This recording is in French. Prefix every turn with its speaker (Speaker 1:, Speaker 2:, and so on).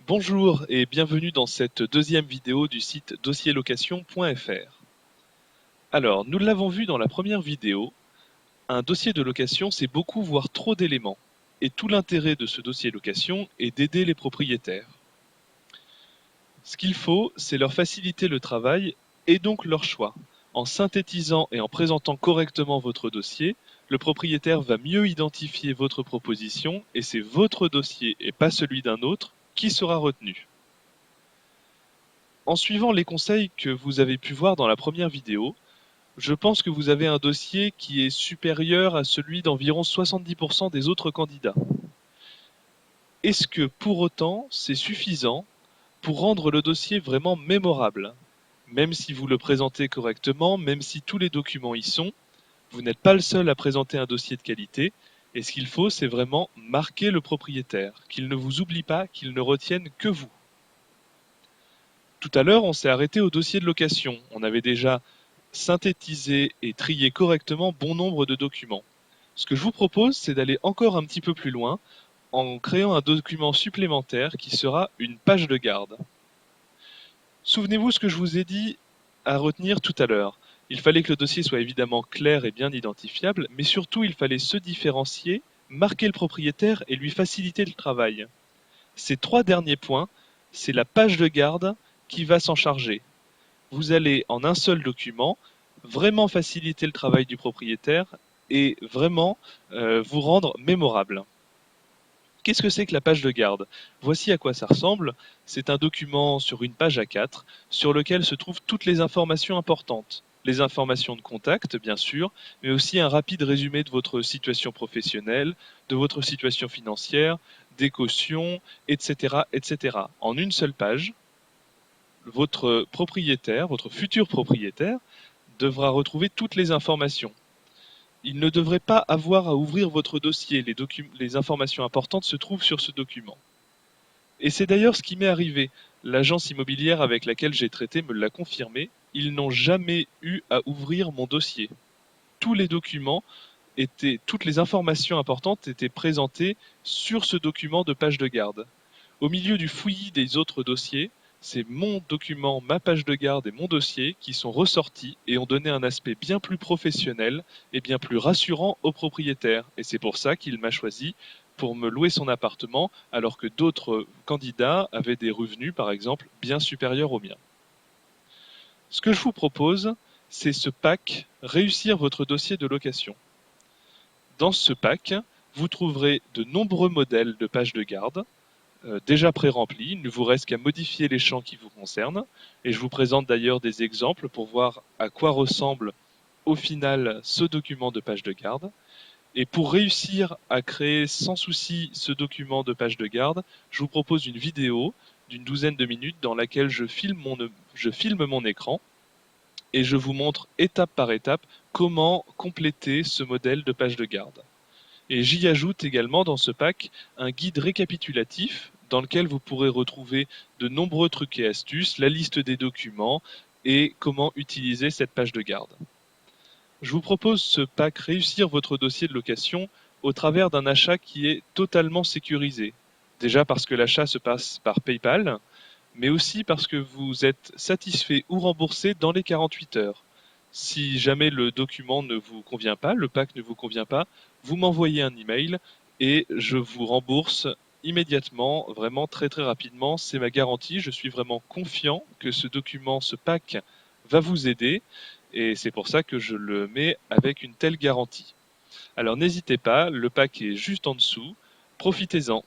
Speaker 1: Bonjour et bienvenue dans cette deuxième vidéo du site dossierlocation.fr. Alors, nous l'avons vu dans la première vidéo, un dossier de location c'est beaucoup voire trop d'éléments. Et tout l'intérêt de ce dossier location est d'aider les propriétaires. Ce qu'il faut, c'est leur faciliter le travail et donc leur choix. En synthétisant et en présentant correctement votre dossier, le propriétaire va mieux identifier votre proposition et c'est votre dossier et pas celui d'un autre qui sera retenu. En suivant les conseils que vous avez pu voir dans la première vidéo, je pense que vous avez un dossier qui est supérieur à celui d'environ 70% des autres candidats. Est-ce que pour autant c'est suffisant pour rendre le dossier vraiment mémorable? Même si vous le présentez correctement, même si tous les documents y sont, vous n'êtes pas le seul à présenter un dossier de qualité, et ce qu'il faut, c'est vraiment marquer le propriétaire, qu'il ne vous oublie pas, qu'il ne retienne que vous. Tout à l'heure, on s'est arrêté au dossier de location. On avait déjà synthétisé et trié correctement bon nombre de documents. Ce que je vous propose, c'est d'aller encore un petit peu plus loin en créant un document supplémentaire qui sera une page de garde. Souvenez-vous ce que je vous ai dit à retenir tout à l'heure. Il fallait que le dossier soit évidemment clair et bien identifiable, mais surtout il fallait se différencier, marquer le propriétaire et lui faciliter le travail. Ces trois derniers points, c'est la page de garde qui va s'en charger. Vous allez en un seul document vraiment faciliter le travail du propriétaire et vraiment vous rendre mémorable. Qu'est-ce que c'est que la page de garde? Voici à quoi ça ressemble. C'est un document sur une page A4 sur lequel se trouvent toutes les informations importantes. Les informations de contact, bien sûr, mais aussi un rapide résumé de votre situation professionnelle, de votre situation financière, des cautions, etc., etc. En une seule page, votre propriétaire, votre futur propriétaire, devra retrouver toutes les informations. Il ne devrait pas avoir à ouvrir votre dossier, les informations importantes se trouvent sur ce document. Et c'est d'ailleurs ce qui m'est arrivé. L'agence immobilière avec laquelle j'ai traité me l'a confirmé, ils n'ont jamais eu à ouvrir mon dossier. Tous les documents toutes les informations importantes étaient présentées sur ce document de page de garde. Au milieu du fouillis des autres dossiers, c'est mon document, ma page de garde et mon dossier qui sont ressortis et ont donné un aspect bien plus professionnel et bien plus rassurant au propriétaire. Et c'est pour ça qu'il m'a choisi pour me louer son appartement alors que d'autres candidats avaient des revenus, par exemple, bien supérieurs aux miens. Ce que je vous propose, c'est ce pack Réussir votre dossier de location. Dans ce pack, vous trouverez de nombreux modèles de pages de garde, déjà pré-rempli. Il ne vous reste qu'à modifier les champs qui vous concernent. Et je vous présente d'ailleurs des exemples pour voir à quoi ressemble au final ce document de page de garde. Et pour réussir à créer sans souci ce document de page de garde, je vous propose une vidéo d'une douzaine de minutes dans laquelle je filme mon écran et je vous montre étape par étape comment compléter ce modèle de page de garde. Et j'y ajoute également dans ce pack un guide récapitulatif dans lequel vous pourrez retrouver de nombreux trucs et astuces, la liste des documents et comment utiliser cette page de garde. Je vous propose ce pack Réussir votre dossier de location au travers d'un achat qui est totalement sécurisé. Déjà parce que l'achat se passe par PayPal, mais aussi parce que vous êtes satisfait ou remboursé dans les 48 heures. Si jamais le document ne vous convient pas, le pack ne vous convient pas, vous m'envoyez un email et je vous rembourse immédiatement, vraiment très très rapidement. C'est ma garantie. Je suis vraiment confiant que ce document, ce pack va vous aider et c'est pour ça que je le mets avec une telle garantie. Alors n'hésitez pas, le pack est juste en dessous. Profitez-en.